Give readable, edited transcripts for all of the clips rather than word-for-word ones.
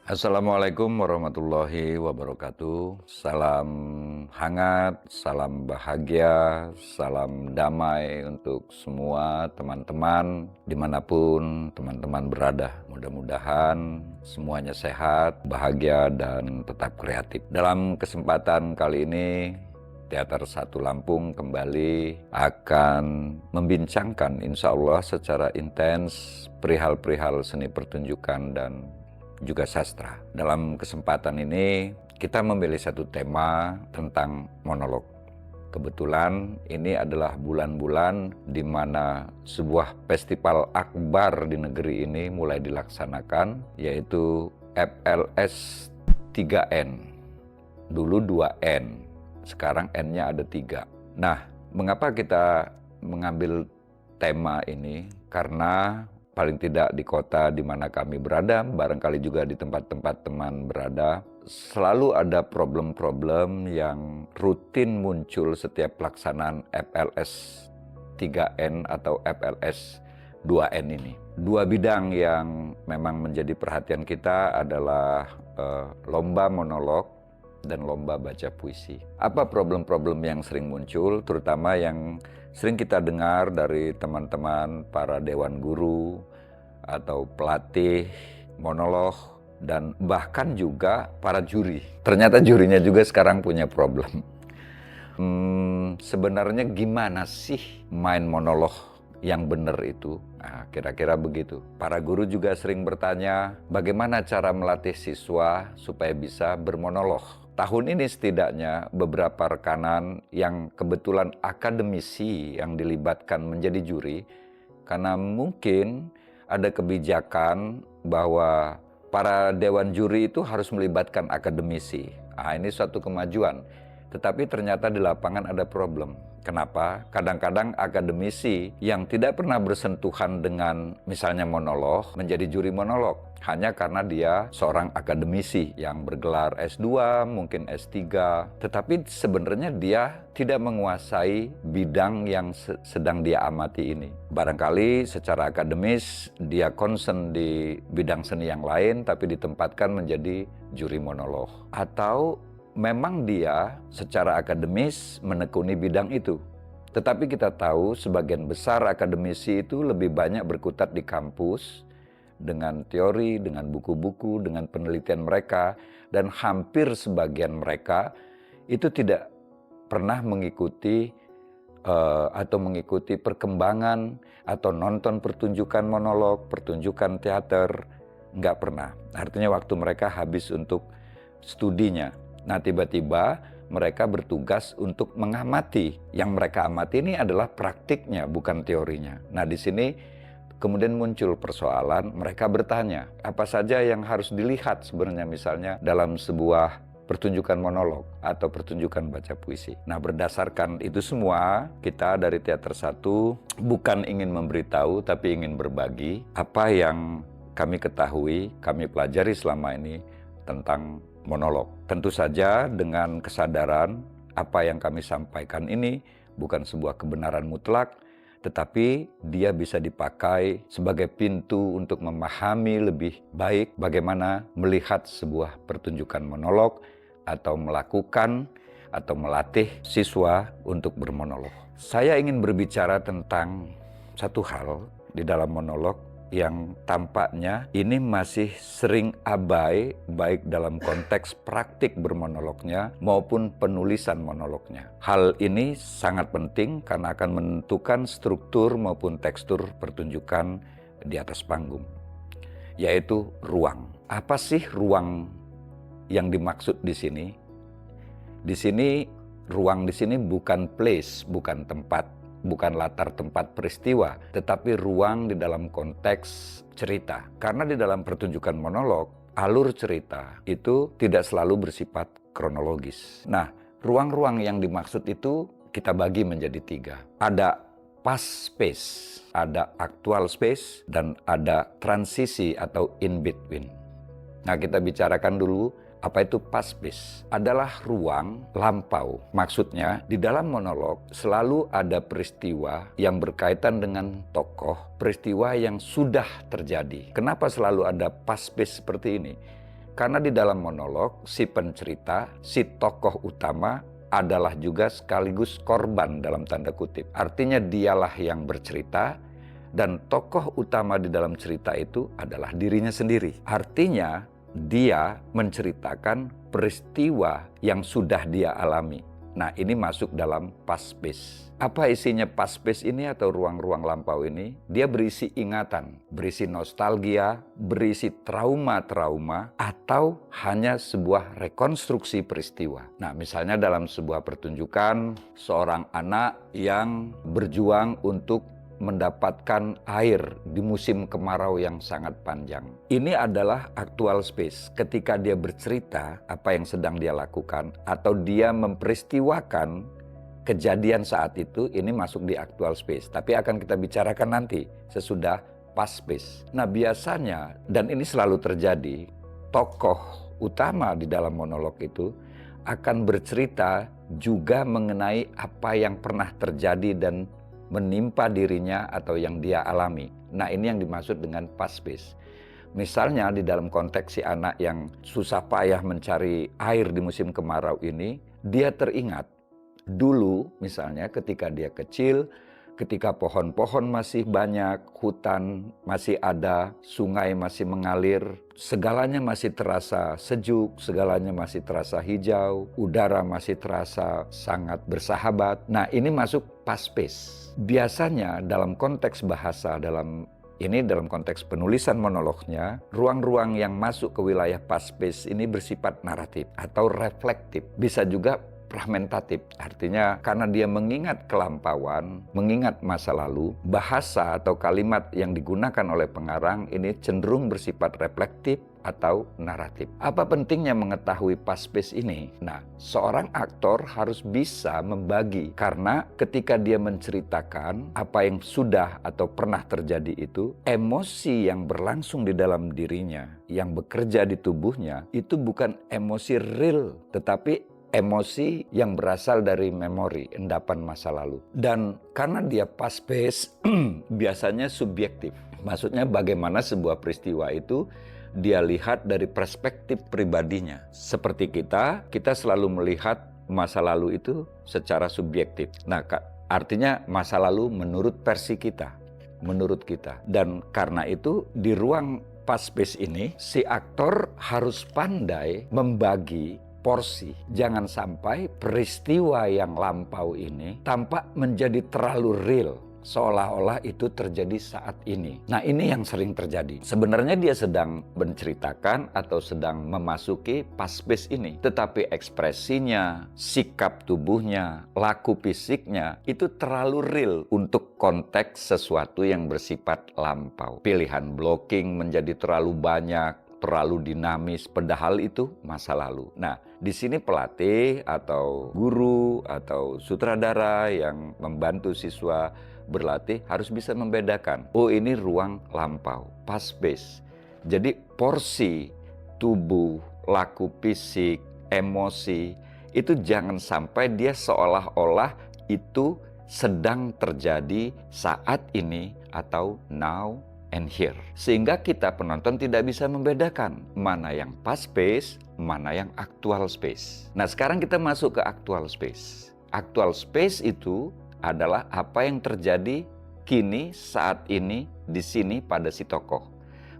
Assalamualaikum warahmatullahi wabarakatuh. Salam hangat, salam bahagia, salam damai untuk semua teman-teman dimanapun teman-teman berada. Mudah-mudahan semuanya sehat, bahagia, dan tetap kreatif. Dalam kesempatan kali ini, Teater Satu Lampung kembali akan membincangkan insya Allah secara intens perihal-perihal seni pertunjukan dan juga sastra. Dalam kesempatan ini kita memilih satu tema tentang monolog. Kebetulan ini adalah bulan-bulan di mana sebuah festival akbar di negeri ini mulai dilaksanakan, yaitu FLS 3N. Dulu 2N, sekarang N-nya ada 3. Nah, mengapa kita mengambil tema ini? Karena paling tidak di kota di mana kami berada, barangkali juga di tempat-tempat teman berada, selalu ada problem-problem yang rutin muncul setiap pelaksanaan FLS 3N atau FLS 2N ini. Dua bidang yang memang menjadi perhatian kita adalah lomba monolog dan lomba baca puisi. Apa problem-problem yang sering muncul, terutama yang sering kita dengar dari teman-teman para dewan guru atau pelatih monolog dan bahkan juga para juri. Ternyata jurinya juga sekarang punya problem. Sebenarnya gimana sih main monolog yang benar itu? Nah, kira-kira begitu. Para guru juga sering bertanya, bagaimana cara melatih siswa supaya bisa bermonolog? Tahun ini setidaknya beberapa rekanan yang kebetulan akademisi yang dilibatkan menjadi juri, karena mungkin ada kebijakan bahwa para dewan juri itu harus melibatkan akademisi. Nah, ini suatu kemajuan. Tetapi ternyata di lapangan ada problem. Kenapa? Kadang-kadang akademisi yang tidak pernah bersentuhan dengan misalnya monolog menjadi juri monolog hanya karena dia seorang akademisi yang bergelar S2, mungkin S3, tetapi sebenarnya dia tidak menguasai bidang yang sedang dia amati ini. Barangkali secara akademis dia concern di bidang seni yang lain tapi ditempatkan menjadi juri monolog. Atau memang dia secara akademis menekuni bidang itu. Tetapi kita tahu sebagian besar akademisi itu lebih banyak berkutat di kampus dengan teori, dengan buku-buku, dengan penelitian mereka, dan hampir sebagian mereka itu tidak pernah mengikuti atau mengikuti perkembangan atau nonton pertunjukan monolog, pertunjukan teater, nggak pernah. Artinya waktu mereka habis untuk studinya. Nah, tiba-tiba mereka bertugas untuk mengamati. Yang mereka amati ini adalah praktiknya, bukan teorinya. Nah, di sini kemudian muncul persoalan, mereka bertanya, apa saja yang harus dilihat sebenarnya misalnya dalam sebuah pertunjukan monolog atau pertunjukan baca puisi. Nah, berdasarkan itu semua, kita dari Teater Satu bukan ingin memberitahu, tapi ingin berbagi apa yang kami ketahui, kami pelajari selama ini tentang monolog. Tentu saja dengan kesadaran apa yang kami sampaikan ini bukan sebuah kebenaran mutlak, tetapi dia bisa dipakai sebagai pintu untuk memahami lebih baik bagaimana melihat sebuah pertunjukan monolog atau melakukan atau melatih siswa untuk bermonolog. Saya ingin berbicara tentang satu hal di dalam monolog yang tampaknya ini masih sering abai baik dalam konteks praktik bermonolognya maupun penulisan monolognya. Hal ini sangat penting karena akan menentukan struktur maupun tekstur pertunjukan di atas panggung, yaitu ruang. Apa sih ruang yang dimaksud di sini? Di sini ruang di sini bukan place, bukan tempat, bukan latar tempat peristiwa, tetapi ruang di dalam konteks cerita. Karena di dalam pertunjukan monolog, alur cerita itu tidak selalu bersifat kronologis. Nah, ruang-ruang yang dimaksud itu kita bagi menjadi 3. Ada past space, ada actual space, dan ada transisi atau in between. Nah, kita bicarakan dulu. Apa itu past space? Adalah ruang lampau. Maksudnya, di dalam monolog selalu ada peristiwa yang berkaitan dengan tokoh, peristiwa yang sudah terjadi. Kenapa selalu ada past space seperti ini? Karena di dalam monolog, si pencerita, si tokoh utama adalah juga sekaligus korban dalam tanda kutip. Artinya dialah yang bercerita dan tokoh utama di dalam cerita itu adalah dirinya sendiri. Artinya dia menceritakan peristiwa yang sudah dia alami. Nah, ini masuk dalam past space. Apa isinya past space ini atau ruang-ruang lampau ini? Dia berisi ingatan, berisi nostalgia, berisi trauma-trauma, atau hanya sebuah rekonstruksi peristiwa. Nah, misalnya dalam sebuah pertunjukan, seorang anak yang berjuang untuk mendapatkan air di musim kemarau yang sangat panjang. Ini adalah actual space. Ketika dia bercerita apa yang sedang dia lakukan atau dia memperistiwakan kejadian saat itu, ini masuk di actual space. Tapi akan kita bicarakan nanti sesudah past space. Nah, biasanya, dan ini selalu terjadi, tokoh utama di dalam monolog itu akan bercerita juga mengenai apa yang pernah terjadi dan menimpa dirinya atau yang dia alami. Nah, ini yang dimaksud dengan past space. Misalnya di dalam konteks si anak yang susah payah mencari air di musim kemarau ini, dia teringat dulu misalnya ketika dia kecil, ketika pohon-pohon masih banyak, hutan masih ada, sungai masih mengalir, segalanya masih terasa sejuk, segalanya masih terasa hijau, udara masih terasa sangat bersahabat. Nah, ini masuk past space. Biasanya dalam konteks bahasa, dalam konteks penulisan monolognya, ruang-ruang yang masuk ke wilayah past space ini bersifat naratif atau reflektif. Bisa juga fragmentatif, artinya karena dia mengingat kelampauan, mengingat masa lalu, bahasa atau kalimat yang digunakan oleh pengarang ini cenderung bersifat reflektif atau naratif. Apa pentingnya mengetahui past space ini? Nah, seorang aktor harus bisa membagi, karena ketika dia menceritakan apa yang sudah atau pernah terjadi itu, emosi yang berlangsung di dalam dirinya, yang bekerja di tubuhnya, itu bukan emosi real, tetapi emosi yang berasal dari memori, endapan masa lalu. Dan karena dia past space, biasanya subjektif. Maksudnya bagaimana sebuah peristiwa itu dia lihat dari perspektif pribadinya. Seperti kita selalu melihat masa lalu itu secara subjektif. Nah, artinya masa lalu menurut versi kita, menurut kita. Dan karena itu di ruang past space ini, si aktor harus pandai membagi porsi. Jangan sampai peristiwa yang lampau ini tampak menjadi terlalu real, seolah-olah itu terjadi saat ini. Nah, ini yang sering terjadi. Sebenarnya dia sedang menceritakan atau sedang memasuki past space ini, tetapi ekspresinya, sikap tubuhnya, laku fisiknya itu terlalu real untuk konteks sesuatu yang bersifat lampau. Pilihan blocking menjadi terlalu banyak, terlalu dinamis, padahal itu masa lalu. Nah, di sini pelatih atau guru atau sutradara yang membantu siswa berlatih harus bisa membedakan. Oh, ini ruang lampau, past space. Jadi porsi tubuh, laku fisik, emosi, itu jangan sampai dia seolah-olah itu sedang terjadi saat ini atau now and here. Sehingga kita penonton tidak bisa membedakan mana yang past space, mana yang actual space. Nah, sekarang kita masuk ke actual space. Actual space itu adalah apa yang terjadi kini, saat ini, di sini pada si tokoh.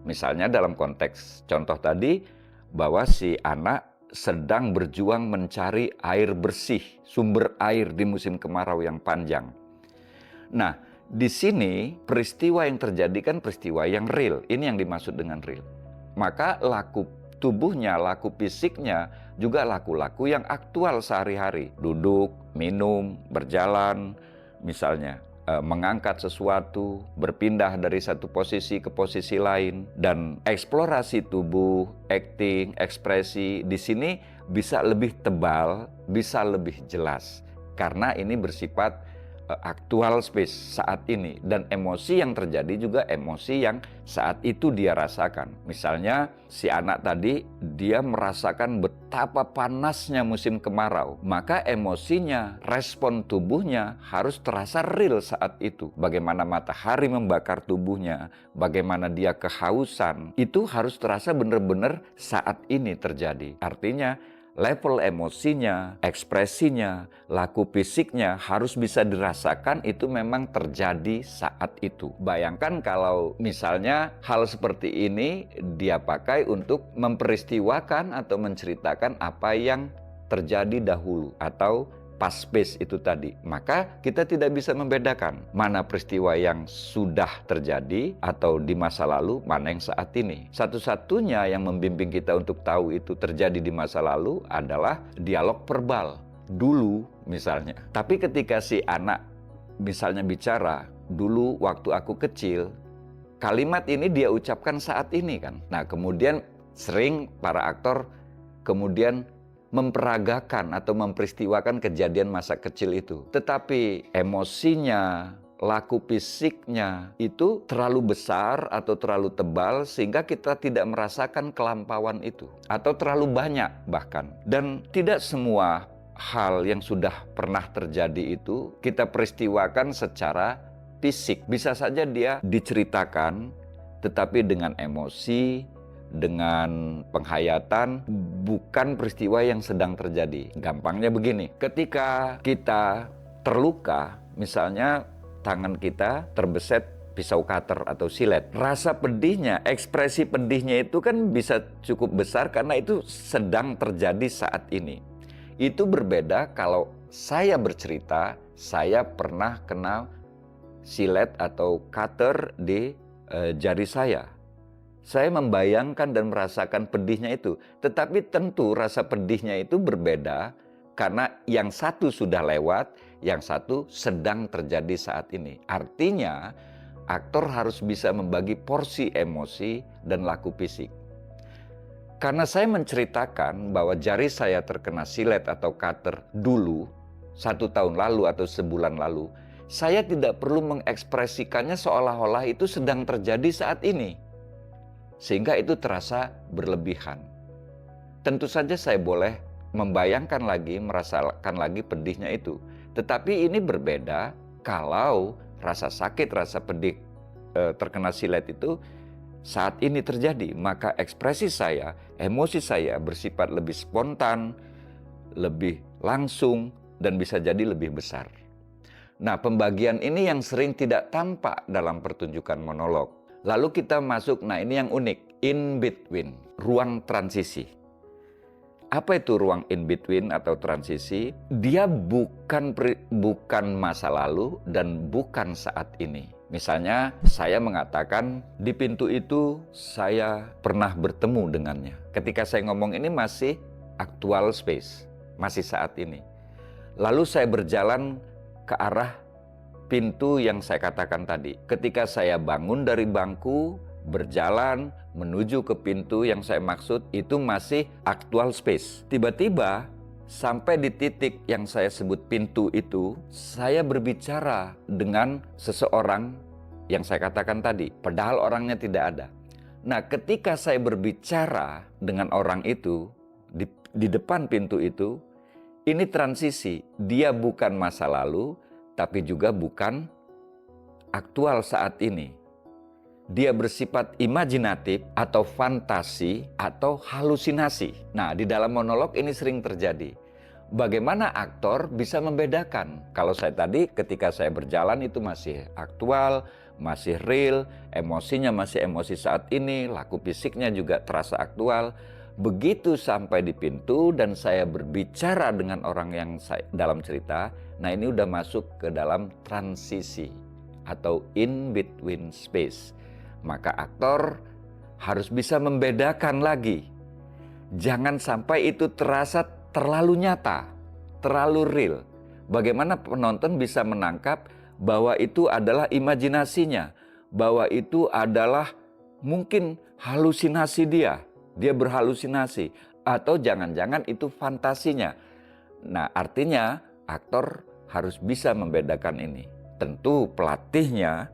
Misalnya dalam konteks contoh tadi, bahwa si anak sedang berjuang mencari air bersih, sumber air di musim kemarau yang panjang. Nah, di sini peristiwa yang terjadi kan peristiwa yang real. Ini yang dimaksud dengan real. Maka laku tubuhnya, laku fisiknya juga laku-laku yang aktual sehari-hari. Duduk, minum, berjalan, misalnya mengangkat sesuatu, berpindah dari satu posisi ke posisi lain, dan eksplorasi tubuh, acting, ekspresi di sini bisa lebih tebal, bisa lebih jelas, karena ini bersifat aktual space saat ini, dan emosi yang terjadi juga emosi yang saat itu dia rasakan. Misalnya si anak tadi dia merasakan betapa panasnya musim kemarau, maka emosinya, respon tubuhnya harus terasa real saat itu. Bagaimana matahari membakar tubuhnya, bagaimana dia kehausan, itu harus terasa benar-benar saat ini terjadi. Artinya level emosinya, ekspresinya, laku fisiknya harus bisa dirasakan, itu memang terjadi saat itu. Bayangkan kalau misalnya hal seperti ini dia pakai untuk memperistiwakan atau menceritakan apa yang terjadi dahulu atau past space itu tadi, maka kita tidak bisa membedakan mana peristiwa yang sudah terjadi atau di masa lalu, mana yang saat ini. Satu-satunya yang membimbing kita untuk tahu itu terjadi di masa lalu adalah dialog verbal dulu misalnya. Tapi ketika si anak misalnya bicara, dulu waktu aku kecil, kalimat ini dia ucapkan saat ini kan. Nah, kemudian sering para aktor kemudian memperagakan atau memperistiwakan kejadian masa kecil itu. Tetapi emosinya, laku fisiknya itu terlalu besar atau terlalu tebal sehingga kita tidak merasakan kelampauan itu. Atau terlalu banyak bahkan. Dan tidak semua hal yang sudah pernah terjadi itu kita peristiwakan secara fisik. Bisa saja dia diceritakan tetapi dengan emosi, dengan penghayatan, bukan peristiwa yang sedang terjadi. Gampangnya begini, ketika kita terluka, misalnya tangan kita terbeset pisau cutter atau silet, rasa pedihnya, ekspresi pedihnya itu kan bisa cukup besar karena itu sedang terjadi saat ini. Itu berbeda kalau saya bercerita, saya pernah kena silet atau cutter di jari saya. Saya membayangkan dan merasakan pedihnya itu. Tetapi tentu rasa pedihnya itu berbeda karena yang satu sudah lewat, yang satu sedang terjadi saat ini. Artinya, aktor harus bisa membagi porsi emosi dan laku fisik. Karena saya menceritakan bahwa jari saya terkena silet atau cutter dulu, 1 tahun lalu atau sebulan lalu, saya tidak perlu mengekspresikannya seolah-olah itu sedang terjadi saat ini. Sehingga itu terasa berlebihan. Tentu saja saya boleh membayangkan lagi, merasakan lagi pedihnya itu. Tetapi ini berbeda kalau rasa sakit, rasa pedih terkena silet itu saat ini terjadi. Maka ekspresi saya, emosi saya bersifat lebih spontan, lebih langsung, dan bisa jadi lebih besar. Nah, pembagian ini yang sering tidak tampak dalam pertunjukan monolog. Lalu kita masuk, nah ini yang unik, in between, ruang transisi. Apa itu ruang in between atau transisi? Dia bukan masa lalu dan bukan saat ini. Misalnya saya mengatakan di pintu itu saya pernah bertemu dengannya. Ketika saya ngomong ini masih actual space, masih saat ini. Lalu saya berjalan ke arah pintu yang saya katakan tadi. Ketika saya bangun dari bangku, berjalan menuju ke pintu yang saya maksud, itu masih actual space. Tiba-tiba sampai di titik yang saya sebut pintu itu, saya berbicara dengan seseorang yang saya katakan tadi, padahal orangnya tidak ada. Nah, ketika saya berbicara dengan orang itu di depan pintu itu, ini transisi. Dia bukan masa lalu, tapi juga bukan aktual saat ini. Dia bersifat imajinatif atau fantasi atau halusinasi. Nah, di dalam monolog ini sering terjadi. Bagaimana aktor bisa membedakan? Kalau saya tadi ketika saya berjalan itu masih aktual, masih real, emosinya masih emosi saat ini, laku fisiknya juga terasa aktual. Begitu sampai di pintu dan saya berbicara dengan orang yang dalam cerita, nah ini udah masuk ke dalam transisi atau in between space. Maka aktor harus bisa membedakan lagi. Jangan sampai itu terasa terlalu nyata, terlalu real. Bagaimana penonton bisa menangkap bahwa itu adalah imajinasinya, bahwa itu adalah mungkin halusinasi dia berhalusinasi, atau jangan-jangan itu fantasinya. Nah, artinya aktor harus bisa membedakan ini. Tentu pelatihnya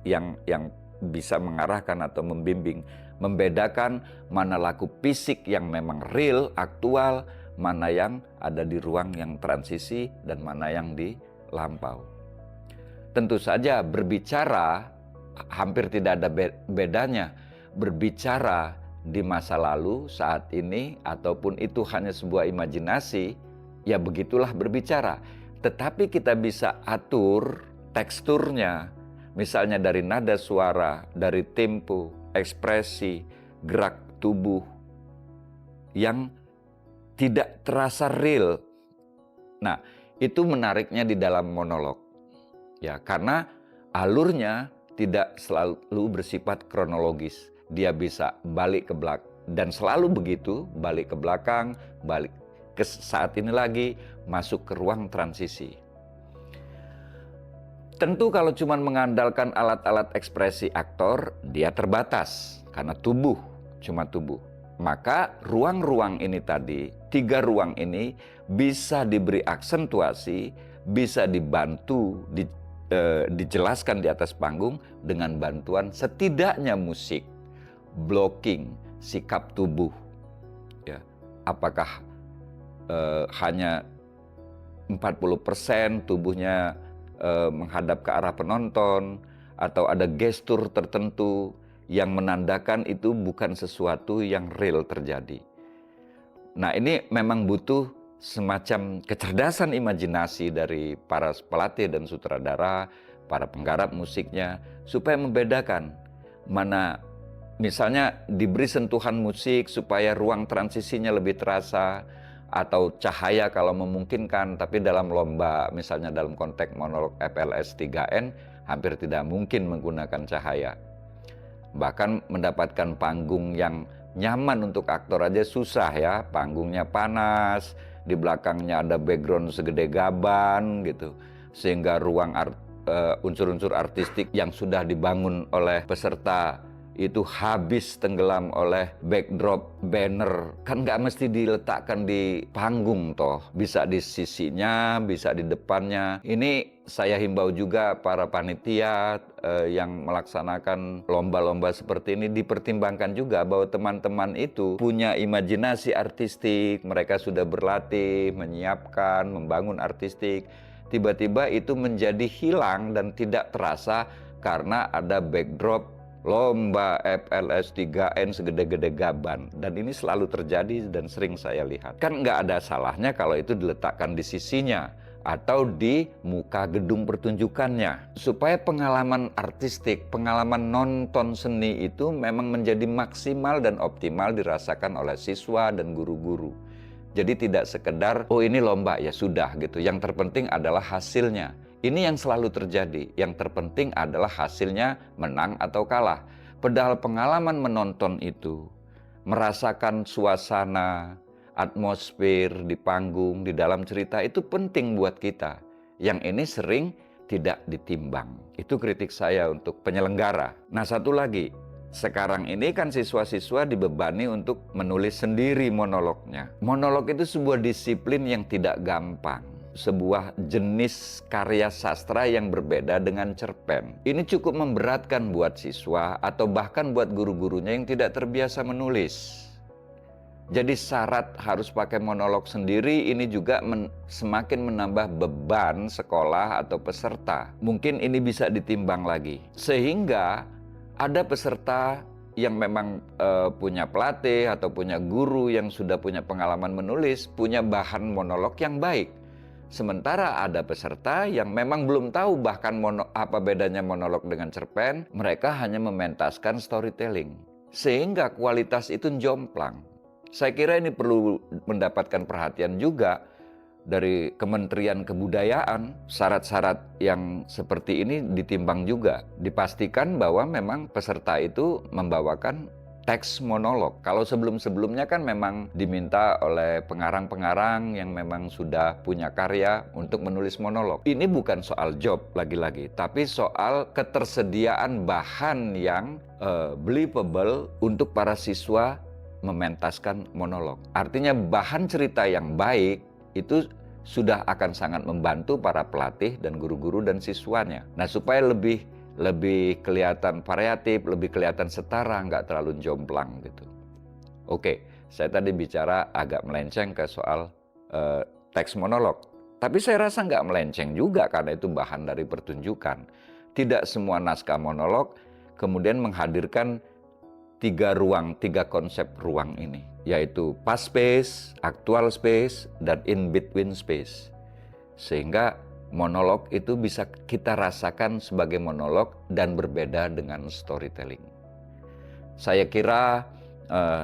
yang bisa mengarahkan atau membimbing, membedakan mana laku fisik yang memang real, aktual, mana yang ada di ruang yang transisi, dan mana yang di lampau. Tentu saja berbicara hampir tidak ada bedanya. Berbicara di masa lalu, saat ini, ataupun itu hanya sebuah imajinasi, ya begitulah berbicara. Tetapi kita bisa atur teksturnya, misalnya dari nada suara, dari tempo, ekspresi, gerak tubuh yang tidak terasa real. Nah, itu menariknya di dalam monolog. Ya, karena alurnya tidak selalu bersifat kronologis. Dia bisa balik ke belakang, dan selalu begitu, balik ke belakang, balik ke saat ini lagi, masuk ke ruang transisi. Tentu kalau cuma mengandalkan alat-alat ekspresi aktor, dia terbatas karena tubuh, cuma tubuh. Maka ruang-ruang ini tadi, 3 ruang ini bisa diberi aksentuasi, bisa dibantu, dijelaskan di atas panggung dengan bantuan setidaknya musik, blocking, sikap tubuh. Ya, apakah hanya 40% tubuhnya menghadap ke arah penonton, atau ada gestur tertentu yang menandakan itu bukan sesuatu yang real terjadi. Nah, ini memang butuh semacam kecerdasan imajinasi dari para pelatih dan sutradara, para penggarap musiknya, supaya membedakan mana misalnya diberi sentuhan musik supaya ruang transisinya lebih terasa, atau cahaya kalau memungkinkan. Tapi dalam lomba, misalnya dalam konteks monolog FLS 3N, hampir tidak mungkin menggunakan cahaya. Bahkan mendapatkan panggung yang nyaman untuk aktor aja susah ya. Panggungnya panas, di belakangnya ada background segede gaban gitu. Sehingga ruang unsur-unsur artistik yang sudah dibangun oleh peserta itu habis tenggelam oleh backdrop banner. Kan nggak mesti diletakkan di panggung toh, bisa di sisinya, bisa di depannya. Ini saya himbau juga para panitia yang melaksanakan lomba-lomba seperti ini, dipertimbangkan juga bahwa teman-teman itu punya imajinasi artistik, mereka sudah berlatih, menyiapkan, membangun artistik. Tiba-tiba itu menjadi hilang dan tidak terasa karena ada backdrop lomba FLS 3N segede-gede gaban. Dan ini selalu terjadi dan sering saya lihat. Kan nggak ada salahnya kalau itu diletakkan di sisinya atau di muka gedung pertunjukannya, supaya pengalaman artistik, pengalaman nonton seni itu memang menjadi maksimal dan optimal dirasakan oleh siswa dan guru-guru. Jadi tidak sekedar, oh ini lomba, ya sudah gitu. Yang terpenting adalah hasilnya. Ini yang selalu terjadi. Yang terpenting adalah hasilnya menang atau kalah. Padahal pengalaman menonton itu, merasakan suasana, atmosfer di panggung, di dalam cerita itu penting buat kita. Yang ini sering tidak ditimbang. Itu kritik saya untuk penyelenggara. Nah, satu lagi, sekarang ini kan siswa-siswa dibebani untuk menulis sendiri monolognya. Monolog itu sebuah disiplin yang tidak gampang. Sebuah jenis karya sastra yang berbeda dengan cerpen. Ini cukup memberatkan buat siswa atau bahkan buat guru-gurunya yang tidak terbiasa menulis. Jadi syarat harus pakai monolog sendiri ini juga semakin menambah beban sekolah atau peserta. Mungkin ini bisa ditimbang lagi. Sehingga ada peserta yang memang punya pelatih atau punya guru yang sudah punya pengalaman menulis, punya bahan monolog yang baik. Sementara ada peserta yang memang belum tahu bahkan apa bedanya monolog dengan cerpen, mereka hanya mementaskan storytelling. Sehingga kualitas itu jomplang. Saya kira ini perlu mendapatkan perhatian juga dari Kementerian Kebudayaan. Syarat-syarat yang seperti ini ditimbang juga. Dipastikan bahwa memang peserta itu membawakan teks monolog. Kalau sebelum-sebelumnya kan memang diminta oleh pengarang-pengarang yang memang sudah punya karya untuk menulis monolog. Ini bukan soal job lagi-lagi, tapi soal ketersediaan bahan yang believable untuk para siswa mementaskan monolog. Artinya bahan cerita yang baik itu sudah akan sangat membantu para pelatih dan guru-guru dan siswanya. Nah, supaya lebih kelihatan variatif, lebih kelihatan setara, nggak terlalu jomplang gitu. Oke, saya tadi bicara agak melenceng ke soal teks monolog. Tapi saya rasa nggak melenceng juga karena itu bahan dari pertunjukan. Tidak semua naskah monolog kemudian menghadirkan tiga konsep ruang ini, yaitu past space, actual space, dan in between space. Sehingga monolog itu bisa kita rasakan sebagai monolog dan berbeda dengan storytelling. Saya kira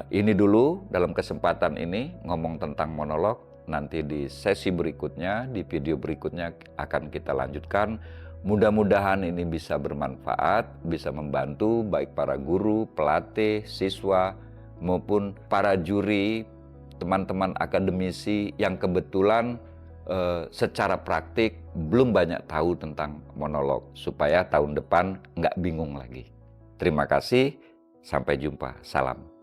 ini dulu dalam kesempatan ini ngomong tentang monolog. Nanti di sesi berikutnya, di video berikutnya akan kita lanjutkan. Mudah-mudahan ini bisa bermanfaat, bisa membantu baik para guru, pelatih, siswa, maupun para juri, teman-teman akademisi yang kebetulan secara praktik belum banyak tahu tentang monolog, supaya tahun depan nggak bingung lagi. Terima kasih, sampai jumpa, salam.